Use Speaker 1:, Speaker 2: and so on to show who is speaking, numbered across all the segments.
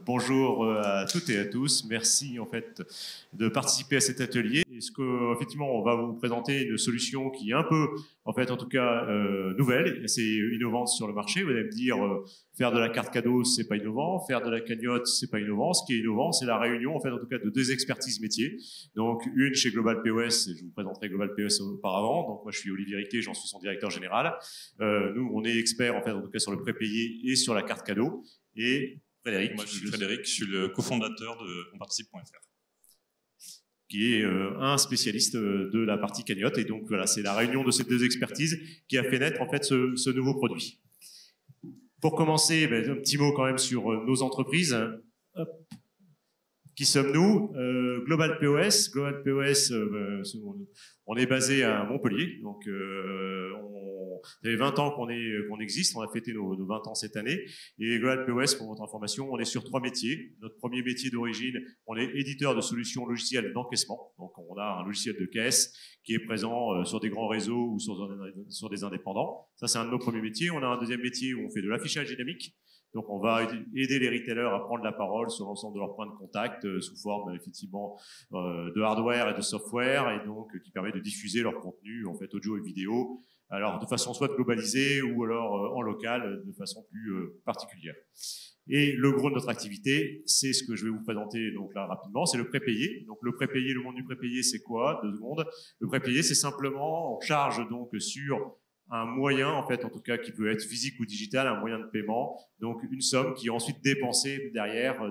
Speaker 1: Bonjour à toutes et à tous. Merci en fait de participer à cet atelier. Est-ce que effectivement on va vous présenter une solution qui est un peu, en fait, en tout cas nouvelle, assez innovante sur le marché. Vous allez me dire faire de la carte cadeau, c'est pas innovant, faire de la cagnotte, c'est pas innovant. Ce qui est innovant, c'est la réunion en fait, en tout cas, de deux expertises métiers. Donc une chez Global POS, et je vous présenterai Global POS auparavant. Donc moi je suis Olivier Riquet, j'en suis son directeur général. Nous on est experts en fait, en tout cas sur le prépayé et sur la carte cadeau. Et Frédéric.
Speaker 2: Moi, je suis Frédéric, je suis le cofondateur de Comparticipe.fr.
Speaker 1: Qui est un spécialiste de la partie cagnotte. Et donc, voilà, c'est la réunion de ces deux expertises qui a fait naître, en fait, ce nouveau produit. Pour commencer, un petit mot quand même sur nos entreprises. Hop. Qui sommes-nous? Global POS. Global POS, on est basé à Montpellier. Donc, ça fait 20 ans qu'on existe. On a fêté nos 20 ans cette année. Et Global POS, pour votre information, on est sur 3 métiers. Notre premier métier d'origine, on est éditeur de solutions logicielles d'encaissement. Donc, on a un logiciel de caisse qui est présent sur des grands réseaux ou sur des indépendants. Ça, c'est un de nos premiers métiers. On a un deuxième métier où on fait de l'affichage dynamique. Donc, on va aider les retailers à prendre la parole sur l'ensemble de leurs points de contact sous forme, effectivement, de hardware et de software, et donc qui permet de diffuser leur contenu, en fait, audio et vidéo, alors de façon soit globalisée ou alors en local, de façon plus particulière. Et le gros de notre activité, c'est ce que je vais vous présenter donc là rapidement, c'est le prépayé. Donc le prépayé, le monde du prépayé, c'est quoi? 2 secondes. Le prépayé, c'est simplement, on charge donc sur un moyen, en fait, en tout cas, qui peut être physique ou digital, un moyen de paiement, donc une somme qui est ensuite dépensée derrière,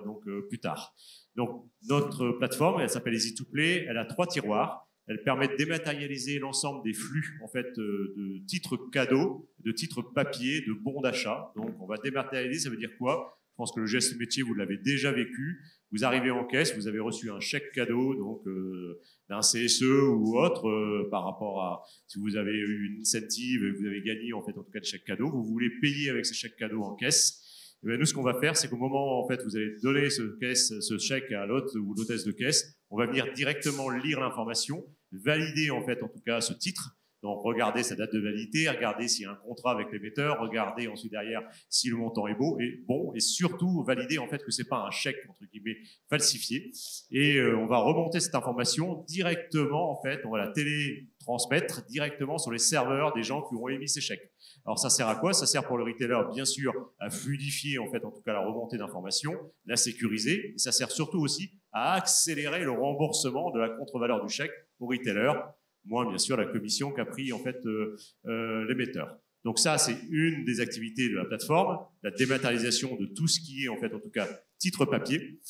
Speaker 1: plus tard. Donc, notre plateforme, elle s'appelle Easy2Play, elle a 3 tiroirs, elle permet de dématérialiser l'ensemble des flux, en fait, de titres cadeaux, de titres papier, de bons d'achat. Donc, on va dématérialiser, ça veut dire quoi? Je pense que le geste métier, vous l'avez déjà vécu. Vous arrivez en caisse, vous avez reçu un chèque cadeau, donc d'un CSE ou autre, par rapport à si vous avez eu une incentive, vous avez gagné en fait en tout cas de chèque cadeau, vous voulez payer avec ce chèque cadeau en caisse. Et bien nous, ce qu'on va faire, c'est qu'au moment en fait vous allez donner ce chèque à l'hôte ou l'hôtesse de caisse, on va venir directement lire l'information, valider en fait en tout cas ce titre. Donc, regardez sa date de validité, regardez s'il y a un contrat avec l'émetteur, regardez ensuite derrière si le montant est bon, et surtout valider en fait que c'est pas un chèque entre guillemets falsifié. Et on va remonter cette information directement en fait, on va la télétransmettre directement sur les serveurs des gens qui ont émis ces chèques. Alors ça sert à quoi? Ça sert pour le retailer bien sûr à fluidifier en fait en tout cas la remontée d'informations, la sécuriser, et ça sert surtout aussi à accélérer le remboursement de la contre-valeur du chèque au retailer. Moins bien sûr la commission qu'a pris en fait l'émetteur. Donc ça, c'est une des activités de la plateforme, la dématérialisation de tout ce qui est en fait en tout cas titre papier.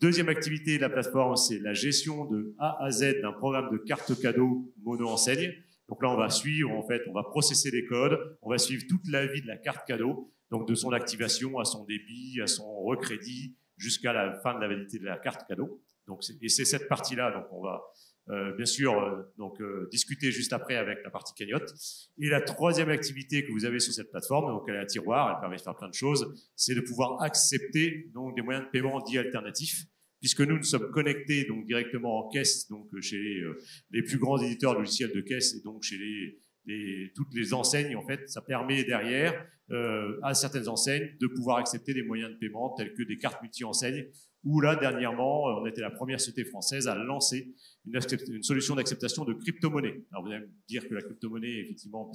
Speaker 1: Deuxième activité de la plateforme, c'est la gestion de A à Z d'un programme de carte cadeau mono-enseigne. Donc là, on va suivre en fait, on va processer les codes, on va suivre toute la vie de la carte cadeau, donc de son activation à son débit, à son recrédit, jusqu'à la fin de la validité de la carte cadeau. Donc et c'est cette partie-là, donc on va bien sûr, discuter juste après avec la partie cagnotte. Et la troisième activité que vous avez sur cette plateforme, donc elle est un tiroir, elle permet de faire plein de choses, c'est de pouvoir accepter donc des moyens de paiement dits alternatifs, puisque nous sommes connectés donc directement en caisse, donc chez les plus grands éditeurs de logiciels de caisse et donc chez toutes les enseignes. En fait, ça permet derrière à certaines enseignes de pouvoir accepter des moyens de paiement tels que des cartes multi-enseignes, où là, dernièrement, on était la première société française à lancer une solution d'acceptation de crypto-monnaie. Alors vous allez me dire que la crypto-monnaie, effectivement,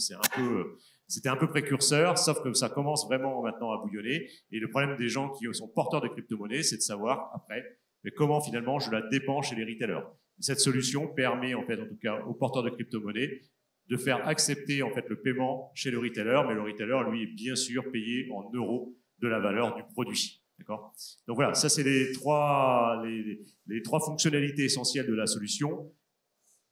Speaker 1: c'était un peu précurseur, sauf que ça commence vraiment maintenant à bouillonner. Et le problème des gens qui sont porteurs de crypto-monnaie, c'est de savoir après mais comment finalement je la dépense chez les retailers. Cette solution permet en fait, en tout cas, aux porteurs de crypto-monnaie de faire accepter en fait le paiement chez le retailer, mais le retailer, lui, est bien sûr payé en euros de la valeur du produit. D'accord? Donc voilà, ça c'est les trois fonctionnalités essentielles de la solution.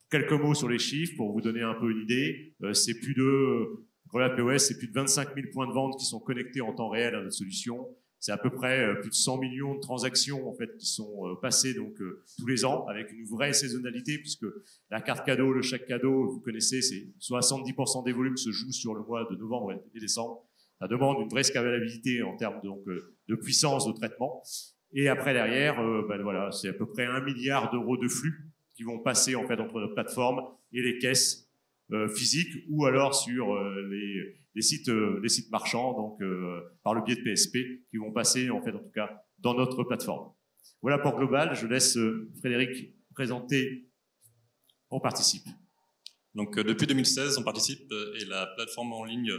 Speaker 1: Quelques mots sur les chiffres pour vous donner un peu une idée. C'est plus de Global POS, c'est plus de 25 000 points de vente qui sont connectés en temps réel à notre solution. C'est à peu près plus de 100 millions de transactions en fait qui sont passées donc tous les ans avec une vraie saisonnalité, puisque la carte cadeau, le chèque cadeau, vous connaissez, c'est 70% des volumes se jouent sur le mois de novembre et décembre. Ça demande une vraie scalabilité en termes donc de puissance de traitement. Et après derrière, voilà, c'est à peu près 1 milliard d'euros de flux qui vont passer en fait entre notre plateforme et les caisses physiques ou alors sur les sites marchands, donc par le biais de PSP, qui vont passer en fait en tout cas dans notre plateforme. Voilà pour Global. Je laisse Frédéric présenter. On participe.
Speaker 2: Donc, depuis 2016, on participe et la plateforme en ligne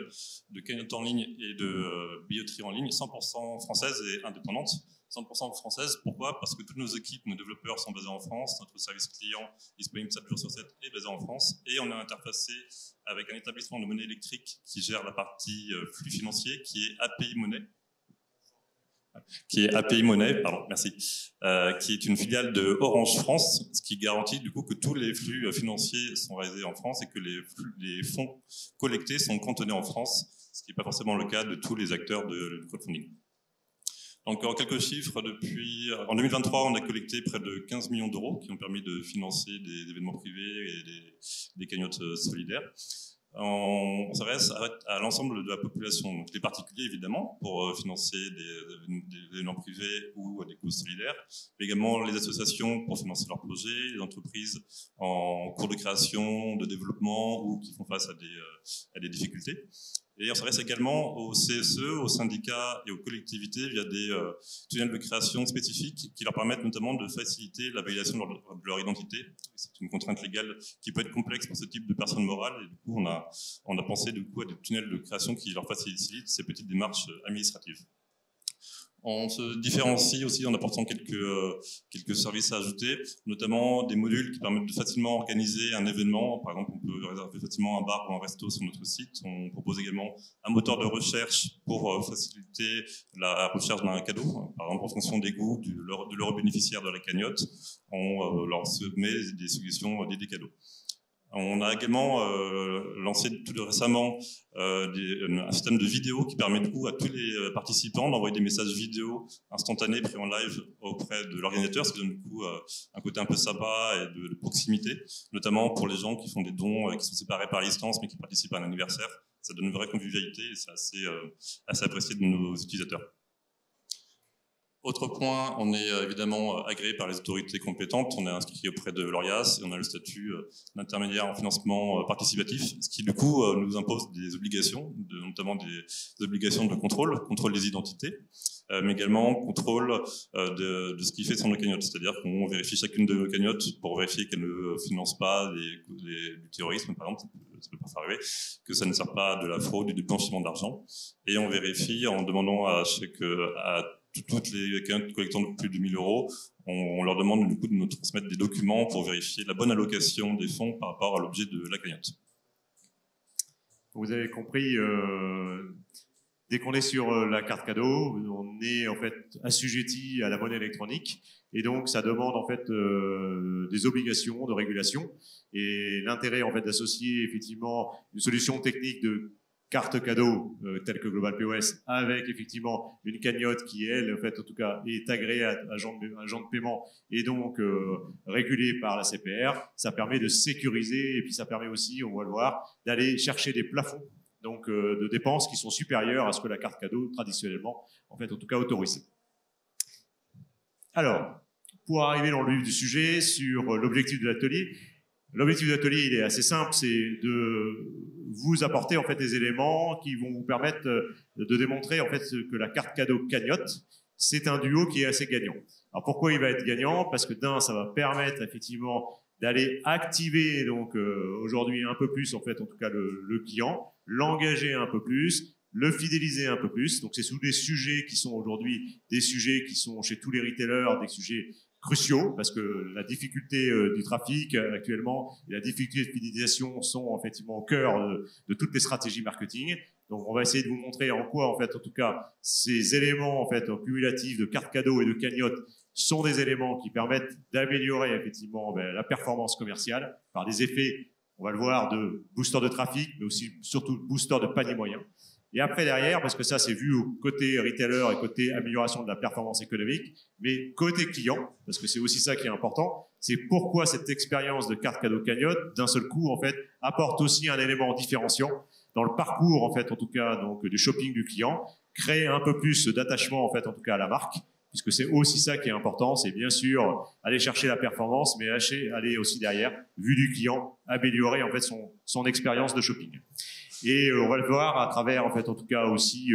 Speaker 2: de cagnotte en ligne et de billetterie en ligne 100% française et indépendante. 100% française, pourquoi? Parce que toutes nos équipes, nos développeurs sont basés en France, notre service client disponible 7 jours sur 7 est basé en France, et on est interfacé avec un établissement de monnaie électrique qui gère la partie flux financier, qui est API Monnaie, pardon, merci, qui est une filiale de Orange France, ce qui garantit du coup que tous les flux financiers sont réalisés en France et que les fonds collectés sont cantonnés en France, ce qui n'est pas forcément le cas de tous les acteurs de crowdfunding. Donc, en quelques chiffres, en 2023, on a collecté près de 15 millions d'euros qui ont permis de financer des événements privés et des cagnottes solidaires. On s'adresse à l'ensemble de la population, donc les particuliers évidemment, pour financer des événements privés ou des causes solidaires, mais également les associations pour financer leurs projets, les entreprises en cours de création, de développement ou qui font face à des difficultés. Et on s'adresse également aux CSE, aux syndicats et aux collectivités via des tunnels de création spécifiques qui leur permettent notamment de faciliter la validation de leur identité. C'est une contrainte légale qui peut être complexe pour ce type de personnes morales et du coup on a pensé du coup à des tunnels de création qui leur facilitent ces petites démarches administratives. On se différencie aussi en apportant quelques services à ajouter, notamment des modules qui permettent de facilement organiser un événement. Par exemple, on peut réserver facilement un bar ou un resto sur notre site. On propose également un moteur de recherche pour faciliter la recherche d'un cadeau. Par exemple, en fonction des goûts de l'euro bénéficiaire de la cagnotte, on leur met des suggestions des cadeaux. On a également lancé tout récemment un système de vidéo qui permet du coup à tous les participants d'envoyer des messages vidéo instantanés pris en live auprès de l'organisateur, ce qui donne du coup un côté un peu sympa et de proximité, notamment pour les gens qui font des dons qui sont séparés par distance mais qui participent à un anniversaire. Ça donne une vraie convivialité et c'est assez apprécié de nos utilisateurs. Autre point, on est évidemment agréé par les autorités compétentes. On est inscrit auprès de l'ORIAS et on a le statut d'intermédiaire en financement participatif, ce qui du coup nous impose des obligations, notamment des obligations de contrôle des identités, mais également contrôle de ce qui fait sur nos cagnottes. C'est-à-dire qu'on vérifie chacune de nos cagnottes pour vérifier qu'elles ne financent pas du terrorisme, par exemple. Ça peut pas arriver, que ça ne sert pas de la fraude ou du blanchiment d'argent. Et on vérifie en demandant à toutes les cagnottes collectant de plus de 1 000 euros, on leur demande du coup de nous transmettre des documents pour vérifier la bonne allocation des fonds par rapport à l'objet de la cagnotte.
Speaker 1: Vous avez compris, dès qu'on est sur la carte cadeau, on est en fait assujetti à la monnaie électronique et donc ça demande en fait des obligations de régulation et l'intérêt en fait d'associer effectivement une solution technique de carte cadeau telle que Global POS avec effectivement une cagnotte qui elle en fait en tout cas est agréée à agent de paiement et donc régulée par la CPR, ça permet de sécuriser et puis ça permet aussi, on va le voir, d'aller chercher des plafonds donc de dépenses qui sont supérieures à ce que la carte cadeau traditionnellement en fait en tout cas autorisait. Alors, pour arriver dans le vif du sujet sur l'objectif de l'atelier, l'objectif de l'atelier il est assez simple, c'est de vous apporter en fait des éléments qui vont vous permettre de démontrer en fait que la carte cadeau cagnotte, c'est un duo qui est assez gagnant. Alors pourquoi il va être gagnant? Parce que d'un, ça va permettre effectivement d'aller activer donc aujourd'hui un peu plus en fait en tout cas le client, l'engager un peu plus, le fidéliser un peu plus. Donc c'est sous des sujets qui sont aujourd'hui des sujets qui sont chez tous les retailers des sujets cruciaux parce que la difficulté du trafic actuellement et la difficulté de fidélisation sont effectivement au cœur de toutes les stratégies marketing. Donc on va essayer de vous montrer en quoi en fait en tout cas ces éléments en fait cumulatifs de cartes cadeaux et de cagnottes sont des éléments qui permettent d'améliorer effectivement la performance commerciale par des effets, on va le voir, de booster de trafic mais aussi surtout booster de panier moyen. Et après derrière, parce que ça c'est vu au côté retailer et côté amélioration de la performance économique, mais côté client, parce que c'est aussi ça qui est important, c'est pourquoi cette expérience de carte cadeau cagnotte, d'un seul coup en fait, apporte aussi un élément différenciant dans le parcours en fait, en tout cas donc du shopping du client, crée un peu plus d'attachement en fait, en tout cas à la marque, puisque c'est aussi ça qui est important, c'est bien sûr aller chercher la performance, mais aller aussi derrière, vu du client, améliorer en fait son expérience de shopping. Et on va le voir à travers, en fait, en tout cas aussi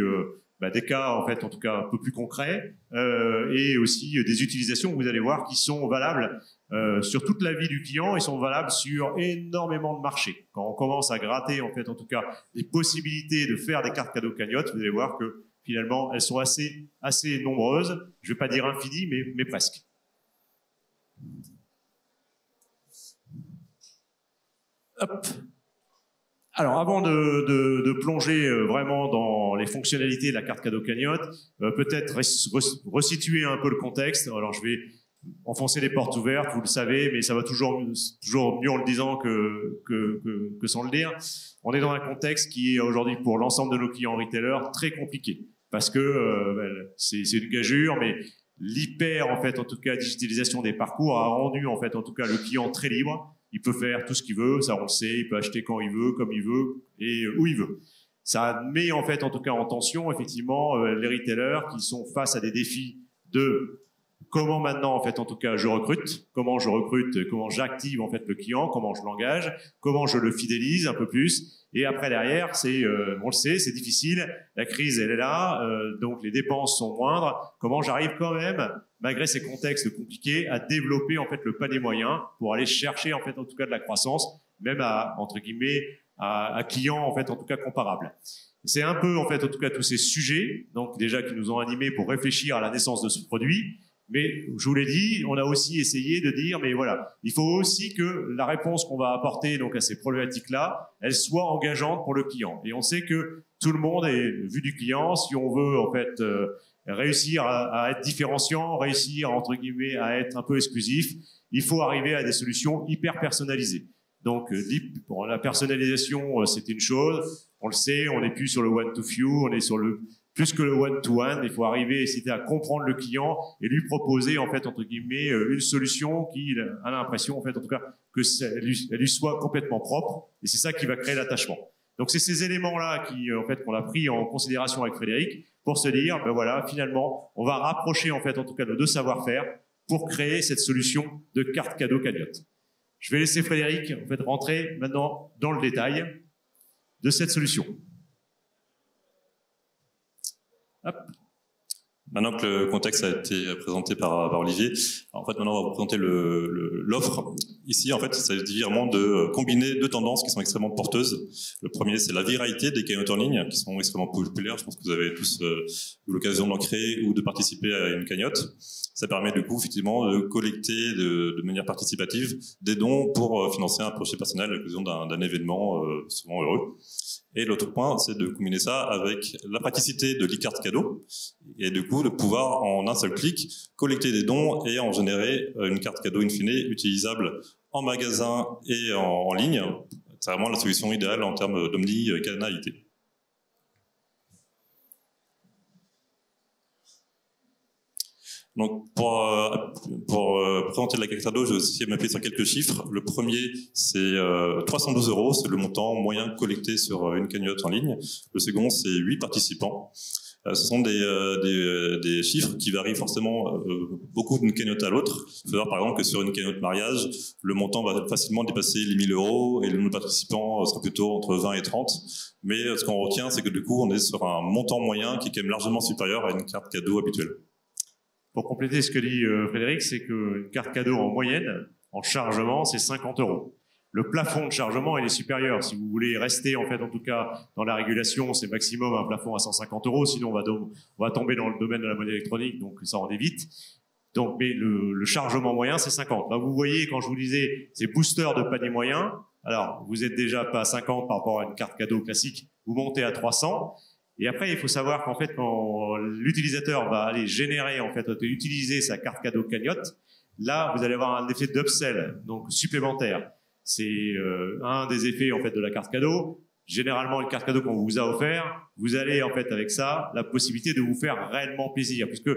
Speaker 1: des cas en fait, en tout cas un peu plus concrets, et aussi des utilisations, vous allez voir, qui sont valables sur toute la vie du client et sont valables sur énormément de marchés. Quand on commence à gratter en fait, en tout cas, les possibilités de faire des cartes cadeaux cagnottes, vous allez voir que finalement, elles sont assez nombreuses. Je ne vais pas dire infinies, mais presque. Hop. Alors, avant de plonger vraiment dans les fonctionnalités de la carte cadeau cagnotte, peut-être resituer un peu le contexte. Alors, je vais enfoncer les portes ouvertes, vous le savez, mais ça va toujours mieux en le disant que sans le dire. On est dans un contexte qui est aujourd'hui, pour l'ensemble de nos clients retailers, très compliqué. Parce que c'est une gageure, mais l'hyper, en fait, en tout cas, digitalisation des parcours a rendu, en fait, en tout cas, le client très libre. Il peut faire tout ce qu'il veut, ça on le sait, il peut acheter quand il veut, comme il veut et où il veut. Ça met en fait en tout cas en tension effectivement les retailers qui sont face à des défis de comment maintenant en fait en tout cas je recrute, comment j'active en fait le client, comment je l'engage, comment je le fidélise un peu plus. Et après derrière, on le sait, c'est difficile, la crise elle est là, donc les dépenses sont moindres. Comment j'arrive quand même, malgré ces contextes compliqués, à développer en fait le panier moyen pour aller chercher en fait en tout cas de la croissance, même à entre guillemets à clients en fait en tout cas comparables. C'est un peu en fait en tout cas tous ces sujets donc déjà qui nous ont animés pour réfléchir à la naissance de ce produit. Mais je vous l'ai dit, on a aussi essayé de dire, mais voilà, il faut aussi que la réponse qu'on va apporter donc à ces problématiques-là, elle soit engageante pour le client. Et on sait que tout le monde est vu du client. Si on veut en fait réussir à être différenciant, réussir entre guillemets à être un peu exclusif, il faut arriver à des solutions hyper personnalisées. Donc pour la personnalisation, c'est une chose. On le sait, on n'est plus sur le one to few, on est sur le plus que le one-to-one, il faut arriver essayer à comprendre le client et lui proposer en fait entre guillemets une solution qui a l'impression en fait en tout cas que elle lui soit complètement propre et c'est ça qui va créer l'attachement. Donc c'est ces éléments-là qui en fait qu'on a pris en considération avec Frédéric pour se dire ben voilà finalement on va rapprocher en fait en tout cas nos deux savoir-faire pour créer cette solution de carte cadeau cagnotte. Je vais laisser Frédéric en fait rentrer maintenant dans le détail de cette solution. Hop.
Speaker 2: Maintenant que le contexte a été présenté par Olivier, en fait maintenant on va vous présenter l'offre. Ici en fait il s'agit vraiment de combiner deux tendances qui sont extrêmement porteuses. Le premier c'est la viralité des cagnottes en ligne qui sont extrêmement populaires. Je pense que vous avez tous eu l'occasion d'en créer ou de participer à une cagnotte. Ça permet du coup effectivement de collecter de manière participative des dons pour financer un projet personnel à l'occasion d'un événement souvent heureux. Et l'autre point, c'est de combiner ça avec la praticité de l'e-carte cadeau et du coup de pouvoir en un seul clic collecter des dons et en générer une carte cadeau in fine utilisable en magasin et en ligne. C'est vraiment la solution idéale en termes d'omnicanalité. Donc, pour présenter la carte cadeau, je vais aussi m'appuyer sur quelques chiffres. Le premier, c'est 312 €, c'est le montant moyen collecté sur une cagnotte en ligne. Le second, c'est 8 participants. Ce sont des chiffres qui varient forcément beaucoup d'une cagnotte à l'autre. Il faut savoir par exemple que sur une cagnotte mariage, le montant va facilement dépasser les 1000 € et le nombre de participants sera plutôt entre 20 et 30. Mais ce qu'on retient, c'est que du coup, on est sur un montant moyen qui est quand même largement supérieur à une carte cadeau habituelle.
Speaker 1: Pour compléter ce que dit Frédéric, c'est qu'une carte cadeau en moyenne, en chargement, c'est 50 €. Le plafond de chargement, il est supérieur. Si vous voulez rester, en fait, en tout cas, dans la régulation, c'est maximum un plafond à 150 €. Sinon, on va tomber dans le domaine de la monnaie électronique, donc ça en évite. Donc, mais le chargement moyen, c'est 50. Là, vous voyez, quand je vous disais, ces boosters de panier moyen, alors, vous êtes déjà pas à 50 par rapport à une carte cadeau classique, vous montez à 300. Et après, il faut savoir qu'en fait, quand l'utilisateur va aller générer, en fait, utiliser sa carte cadeau cagnotte, là, vous allez avoir un effet d'upsell, donc supplémentaire. C'est un des effets, en fait, de la carte cadeau. Généralement, une carte cadeau qu'on vous a offert, vous allez, en fait, avec ça, la possibilité de vous faire réellement plaisir, puisque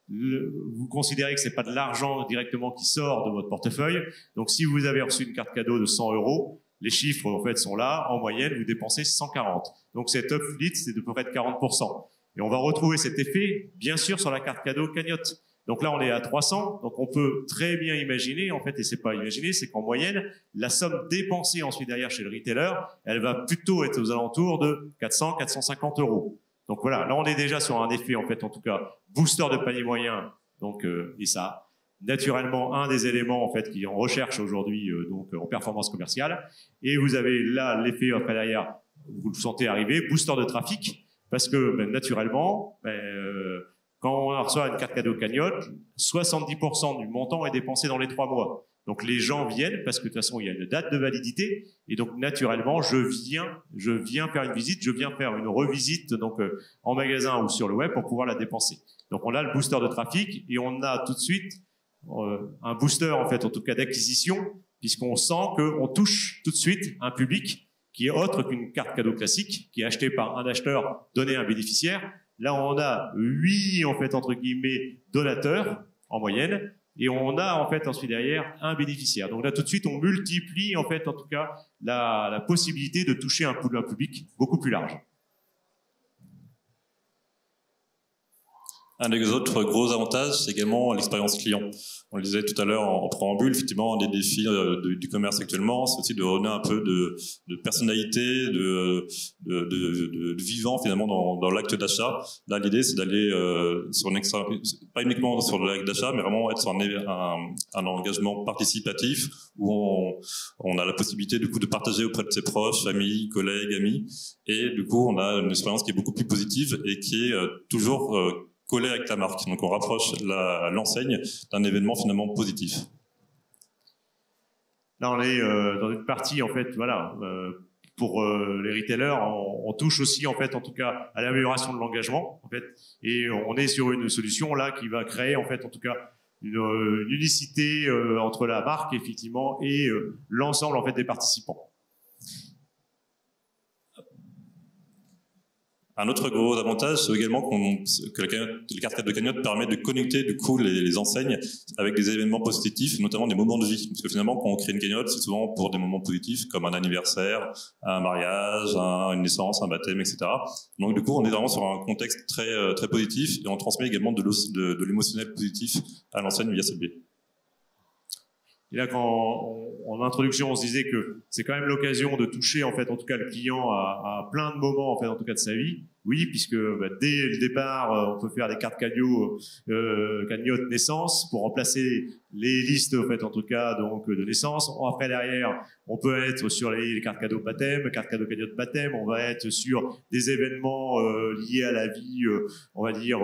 Speaker 1: vous considérez que c'est pas de l'argent directement qui sort de votre portefeuille. Donc, si vous avez reçu une carte cadeau de 100 €, les chiffres, en fait, sont là. En moyenne, vous dépensez 140. Donc, cet uplift, c'est de peu près de 40%. Et on va retrouver cet effet, bien sûr, sur la carte cadeau cagnotte. Donc là, on est à 300. Donc, on peut très bien imaginer, en fait, et c'est pas imaginer, c'est qu'en moyenne, la somme dépensée ensuite derrière chez le retailer, elle va plutôt être aux alentours de 400, 450 €. Donc voilà, là on est déjà sur un effet en fait, en tout cas, booster de panier moyen. Donc et ça, naturellement, un des éléments en fait qui est en recherche aujourd'hui, donc en performance commerciale. Et vous avez là l'effet après derrière, vous le sentez arriver, booster de trafic, parce que naturellement, quand on reçoit une carte cadeau cagnotte, 70% du montant est dépensé dans les 3 mois. Donc les gens viennent parce que de toute façon il y a une date de validité et donc naturellement je viens faire une visite, je viens faire une revisite donc en magasin ou sur le web pour pouvoir la dépenser. Donc on a le booster de trafic et on a tout de suite un booster en fait en tout cas d'acquisition puisqu'on sent qu'on touche tout de suite un public qui est autre qu'une carte cadeau classique qui est achetée par un acheteur donné à un bénéficiaire. Là on a 8 en fait entre guillemets donateurs en moyenne. Et on a en fait ensuite derrière un bénéficiaire. Donc là tout de suite on multiplie en fait en tout cas la possibilité de toucher un public beaucoup plus large.
Speaker 2: Un des autres gros avantages, c'est également l'expérience client. On le disait tout à l'heure en préambule, effectivement, un des défis du commerce actuellement, c'est aussi de redonner un peu de personnalité, de vivant finalement dans l'acte d'achat. Là, l'idée, c'est d'aller pas uniquement sur l'acte d'achat, mais vraiment être sur un engagement participatif où on a la possibilité du coup de partager auprès de ses proches, familles, collègues, amis, et du coup, on a une expérience qui est beaucoup plus positive et qui est toujours collé avec la marque. Donc on rapproche l'enseigne d'un événement finalement positif.
Speaker 1: Là on est dans une partie en fait, voilà, pour les retailers, on touche aussi en fait, en tout cas, à l'amélioration de l'engagement en fait, et on est sur une solution là qui va créer en fait, en tout cas, une unicité entre la marque effectivement et l'ensemble en fait des participants.
Speaker 2: Un autre gros avantage, c'est également que les cartes cadeaux de cagnotte permettent de connecter du coup les enseignes avec des événements positifs, notamment des moments de vie. Parce que finalement, quand on crée une cagnotte, c'est souvent pour des moments positifs comme un anniversaire, un mariage, une naissance, un baptême, etc. Donc du coup, on est vraiment sur un contexte très, très positif et on transmet également de l'émotionnel positif à l'enseigne via ce biais.
Speaker 1: Et là, en introduction, on se disait que c'est quand même l'occasion de toucher, en fait, en tout cas, le client à plein de moments, en fait, en tout cas, de sa vie. Oui, puisque dès le départ, on peut faire des cartes cagnotte naissance pour remplacer les listes, en fait, en tout cas, donc de naissance. Après, derrière, on peut être sur les cartes cadeaux baptême, cartes cadeaux cagnotte baptême. On va être sur des événements liés à la vie. On va dire,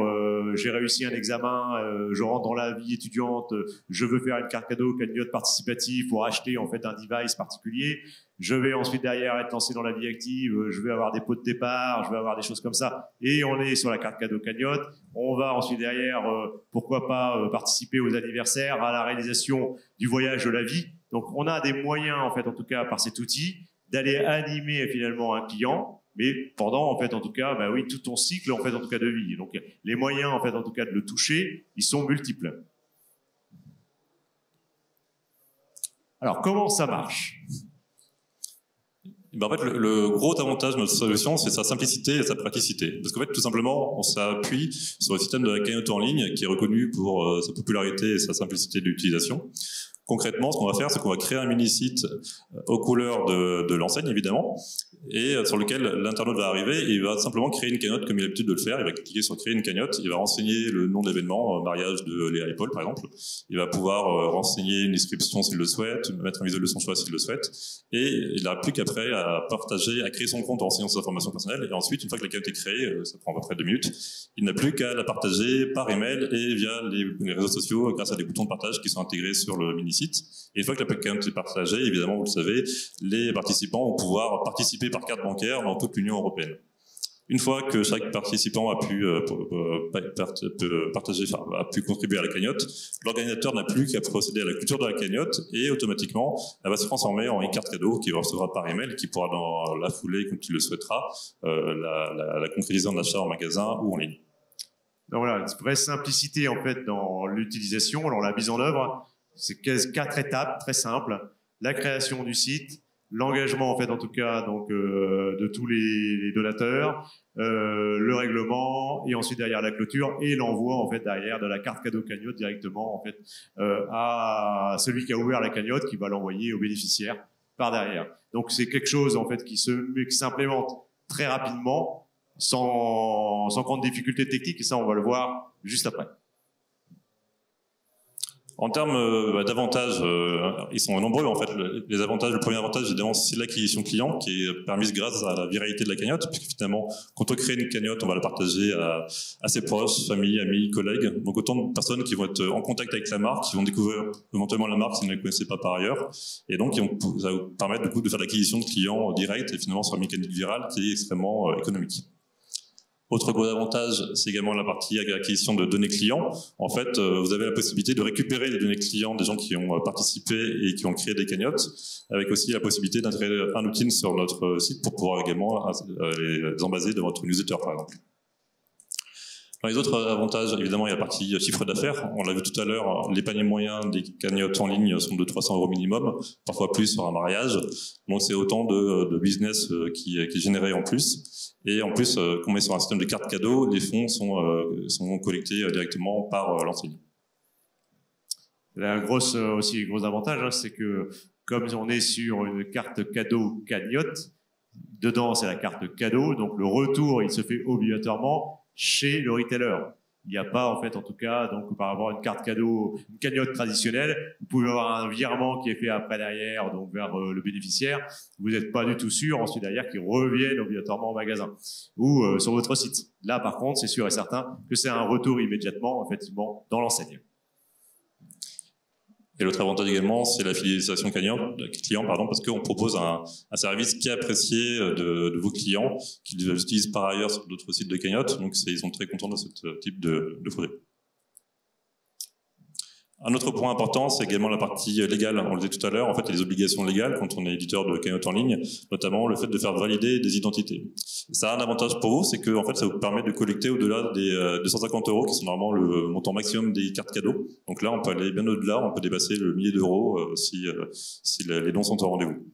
Speaker 1: j'ai réussi un examen, je rentre dans la vie étudiante, je veux faire une carte cadeau cagnotte participative pour acheter en fait un device particulier. Je vais ensuite derrière être lancé dans la vie active, je vais avoir des pots de départ, je vais avoir des choses comme ça. Et on est sur la carte cadeau cagnotte. On va ensuite derrière, pourquoi pas participer aux anniversaires, à la réalisation du voyage de la vie. Donc on a des moyens en fait, en tout cas par cet outil, d'aller animer finalement un client, mais pendant en fait, en tout cas, bah oui, tout ton cycle en fait, en tout cas de vie. Donc les moyens en fait, en tout cas de le toucher, ils sont multiples. Alors comment ça marche ?
Speaker 2: Ben en fait, le gros avantage de notre solution, c'est sa simplicité et sa praticité. Parce qu'en fait, tout simplement, on s'appuie sur le système de la cagnotte en ligne qui est reconnu pour sa popularité et sa simplicité d'utilisation. Concrètement, ce qu'on va faire, c'est qu'on va créer un mini-site aux couleurs de l'enseigne, évidemment, et sur lequel l'internaute va arriver et il va simplement créer une cagnotte comme il a l'habitude de le faire. Il va cliquer sur créer une cagnotte, il va renseigner le nom de l'événement, mariage de Léa et Paul par exemple. Il va pouvoir renseigner une inscription s'il le souhaite, mettre un visuel de son choix s'il le souhaite, et il n'a plus qu'après à partager, à créer son compte en renseignant ses informations personnelles. Et ensuite, une fois que la cagnotte est créée, ça prend à peu près 2 minutes, il n'a plus qu'à la partager par email et via les réseaux sociaux grâce à des boutons de partage qui sont intégrés sur le mini-site. Et une fois que la cagnotte est partagée, évidemment, vous le savez, les participants vont pouvoir participer par carte bancaire dans toute l'Union européenne. Une fois que chaque participant a pu partager, enfin, a pu contribuer à la cagnotte, l'organisateur n'a plus qu'à procéder à la clôture de la cagnotte et automatiquement, elle va se transformer en une carte cadeau qu'il recevra par email, qui pourra dans la foulée, quand il le souhaitera, la concrétiser en achat en magasin ou en ligne.
Speaker 1: Donc voilà, une vraie simplicité en fait dans l'utilisation, alors la mise en œuvre. C'est 4 étapes très simples. La création du site, l'engagement en fait en tout cas donc de tous les donateurs, le règlement et ensuite derrière la clôture et l'envoi en fait derrière de la carte cadeau cagnotte directement en fait à celui qui a ouvert la cagnotte qui va l'envoyer au bénéficiaire par derrière. Donc c'est quelque chose en fait qui s'implémente très rapidement. sans grande difficulté technique, et ça on va le voir juste après.
Speaker 2: En termes d'avantages, ils sont nombreux en fait. Les avantages, le premier avantage évidemment, c'est l'acquisition client qui est permise grâce à la viralité de la cagnotte, puisque finalement, quand on crée une cagnotte, on va la partager à ses proches, famille, amis, collègues. Donc autant de personnes qui vont être en contact avec la marque, qui vont découvrir éventuellement la marque s'ils ne la connaissaient pas par ailleurs, et donc ça va vous permettre du coup de faire l'acquisition de clients direct et finalement sur une mécanique virale qui est extrêmement économique. Autre gros avantage, c'est également la partie acquisition de données clients. En fait, vous avez la possibilité de récupérer les données clients des gens qui ont participé et qui ont créé des cagnottes, avec aussi la possibilité d'intégrer un outil sur notre site pour pouvoir également les embaser dans votre newsletter, par exemple. Dans les autres avantages, évidemment, il y a la partie chiffre d'affaires. On l'a vu tout à l'heure, les paniers moyens des cagnottes en ligne sont de 300 € minimum, parfois plus sur un mariage. Donc c'est autant de business qui est généré en plus. Et en plus, comme on est sur un système de cartes cadeaux, les fonds sont collectés directement par l'enseigne.
Speaker 1: La gros avantage, hein, c'est que comme on est sur une carte cadeau cagnotte, dedans c'est la carte cadeau, donc le retour il se fait obligatoirement chez le retailer. Il n'y a pas, en fait, en tout cas, donc par rapport à une carte cadeau, une cagnotte traditionnelle, vous pouvez avoir un virement qui est fait après derrière, donc vers le bénéficiaire. Vous n'êtes pas du tout sûr ensuite derrière qu'il revienne obligatoirement au magasin ou sur votre site. Là, par contre, c'est sûr et certain que c'est un retour immédiatement, effectivement, dans l'enseigne.
Speaker 2: Et l'autre avantage également, c'est la fidélisation client, parce qu'on propose un service qui est apprécié de vos clients, qu'ils utilisent par ailleurs sur d'autres sites de cagnotte. Donc, ils sont très contents de ce type de produit. Un autre point important, c'est également la partie légale. On le disait tout à l'heure, en fait, il y a des obligations légales quand on est éditeur de cagnotte en ligne, notamment le fait de faire valider des identités. Ça a un avantage pour vous, c'est que en fait, ça vous permet de collecter au-delà des 250 € qui sont normalement le montant maximum des cartes cadeaux. Donc là, on peut aller bien au-delà, on peut dépasser le millier d'euros si les dons sont au rendez-vous.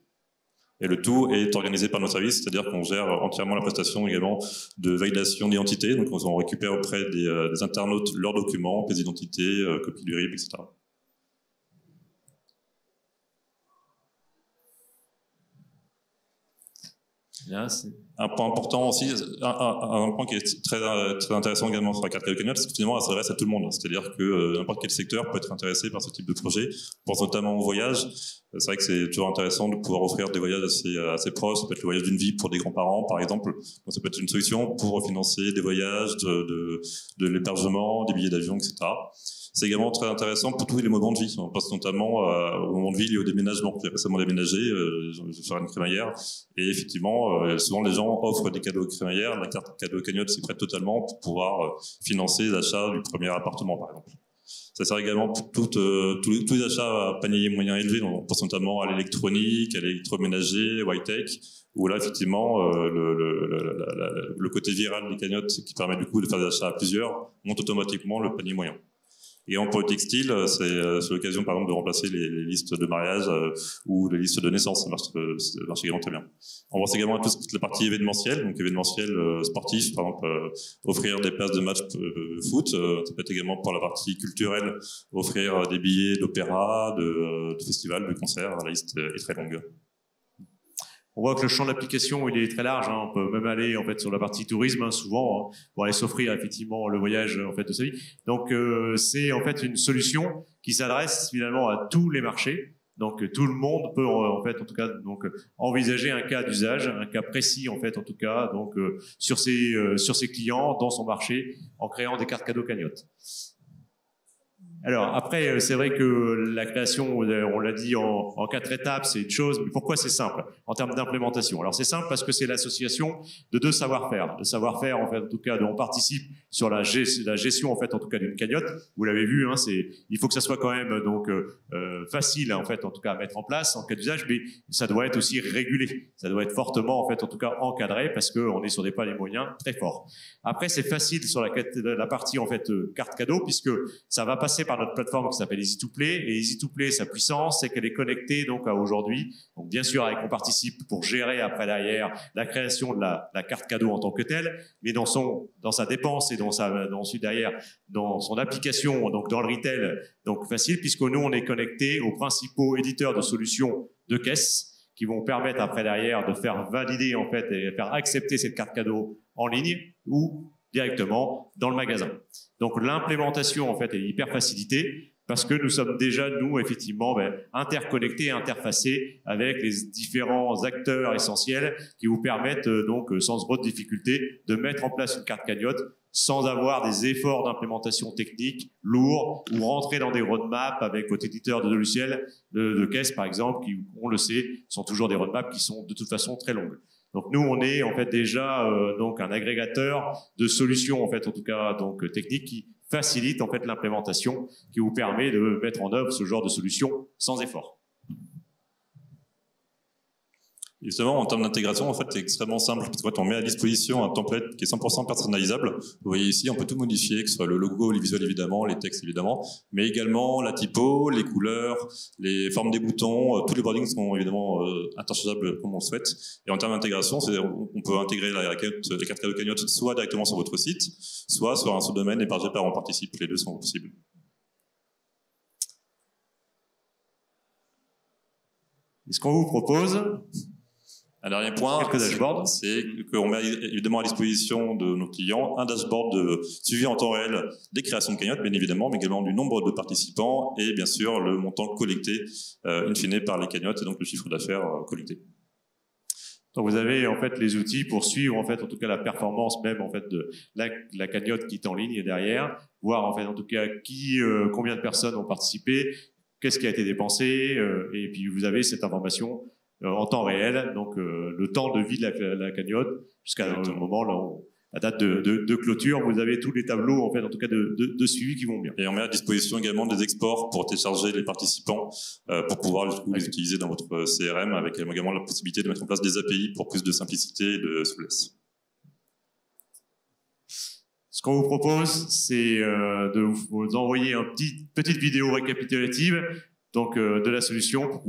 Speaker 2: Et le tout est organisé par nos services, c'est-à-dire qu'on gère entièrement la prestation également de validation d'identité. Donc on récupère auprès des internautes leurs documents, pièces d'identité, copies du RIB, etc.
Speaker 1: Là,
Speaker 2: un point important aussi, un point qui est très intéressant également sur la carte cadeau cagnotte, c'est que finalement elle s'adresse à tout le monde. C'est-à-dire que n'importe quel secteur peut être intéressé par ce type de projet. Je pense notamment au voyage. C'est vrai que c'est toujours intéressant de pouvoir offrir des voyages assez proches. Ça peut être le voyage d'une vie pour des grands-parents, par exemple. Donc ça peut être une solution pour financer des voyages, de l'hébergement, des billets d'avion, etc. C'est également très intéressant pour tous les moments de vie. On pense notamment au moment de vie lié au déménagement. J'ai récemment déménagé, je vais faire une crémaillère. Et effectivement, souvent les gens offrent des cadeaux crémaillères. La carte cadeau cagnotte s'y prête totalement pour pouvoir financer l'achat du premier appartement, par exemple. Ça sert également pour tous les achats à panier moyen élevé. On pense notamment à l'électronique, à l'électroménager, au high-tech, où là, effectivement, le côté viral des cagnottes qui permet du coup de faire des achats à plusieurs monte automatiquement le panier moyen. Et pour le textile, c'est l'occasion par exemple de remplacer les listes de mariage ou les listes de naissance. Ça marche également très bien. On pense également à toute la partie événementielle, donc événementiel sportif, par exemple offrir des places de match foot. Ça peut être également pour la partie culturelle, offrir des billets d'opéra, de festivals, de concerts. La liste est très longue.
Speaker 1: On voit que le champ d'application il est très large. Hein. On peut même aller en fait sur la partie tourisme hein, souvent hein, pour aller s'offrir effectivement le voyage en fait de sa vie. Donc c'est en fait une solution qui s'adresse finalement à tous les marchés. Donc tout le monde peut en fait en tout cas donc envisager un cas d'usage, un cas précis en fait en tout cas donc sur ses clients dans son marché en créant des cartes cadeaux cagnottes. Alors après, c'est vrai que la création, on l'a dit en 4 étapes, c'est une chose, mais pourquoi c'est simple en termes d'implémentation? Alors c'est simple parce que c'est l'association de deux savoir-faire. Le savoir-faire, en fait, en tout cas, dont on participe sur la gestion, en fait, en tout cas, d'une cagnotte. Vous l'avez vu, hein, il faut que ça soit quand même donc facile, en fait, en tout cas, à mettre en place en cas d'usage, mais ça doit être aussi régulé. Ça doit être fortement, en fait, en tout cas, encadré parce qu'on est sur des paliers moyens très forts. Après, c'est facile sur la partie, en fait, carte cadeau puisque ça va passer par notre plateforme qui s'appelle Easy2Play. Et Easy2Play, sa puissance, c'est qu'elle est connectée donc à aujourd'hui. Donc bien sûr, on participe pour gérer après derrière la création de la carte cadeau en tant que telle, mais dans sa dépense et ensuite derrière dans son application, donc dans le retail, donc facile puisque nous on est connecté aux principaux éditeurs de solutions de caisse qui vont permettre après derrière de faire valider en fait et faire accepter cette carte cadeau en ligne ou directement dans le magasin. Donc l'implémentation en fait est hyper facilitée parce que nous sommes déjà nous effectivement interconnectés, interfacés avec les différents acteurs essentiels qui vous permettent donc sans trop de difficulté de mettre en place une carte cagnotte sans avoir des efforts d'implémentation technique lourds ou rentrer dans des roadmaps avec votre éditeur de logiciels de caisse par exemple qui, on le sait, sont toujours des roadmaps qui sont de toute façon très longues. Donc nous, on est en fait déjà donc un agrégateur de solutions en fait en tout cas donc techniques qui facilite en fait l'implémentation, qui vous permet de mettre en œuvre ce genre de solution sans effort.
Speaker 2: Justement, en termes d'intégration, en fait, c'est extrêmement simple, parce qu'en fait, on met à disposition un template qui est 100% personnalisable. Vous voyez ici, on peut tout modifier, que ce soit le logo, les visuels évidemment, les textes évidemment, mais également la typo, les couleurs, les formes des boutons, tous les wordings sont évidemment interchangeables comme on le souhaite. Et en termes d'intégration, on peut intégrer la carte cadeau cagnotte soit directement sur votre site, soit sur un sous-domaine hébergé par On Participe. Les deux sont possibles.
Speaker 1: Et ce qu'on vous propose,
Speaker 2: un dernier point, c'est qu'on met évidemment à disposition de nos clients un dashboard de suivi en temps réel des créations de cagnottes, bien évidemment, mais également du nombre de participants et bien sûr le montant collecté in fine par les cagnottes et donc le chiffre d'affaires collecté.
Speaker 1: Donc vous avez en fait les outils pour suivre en fait en tout cas la performance même en fait de la cagnotte qui est en ligne derrière, voir en fait en tout cas combien de personnes ont participé, qu'est-ce qui a été dépensé et puis vous avez cette information en temps réel, donc le temps de vie de la cagnotte jusqu'à le moment là, la date de clôture, vous avez tous les tableaux en fait en tout cas de suivi qui vont bien.
Speaker 2: Et on met à disposition également des exports pour télécharger les participants pour pouvoir du coup, les utiliser dans votre CRM avec également la possibilité de mettre en place des API pour plus de simplicité et de souplesse.
Speaker 1: Ce qu'on vous propose, c'est de vous envoyer une petite vidéo récapitulative donc de la solution.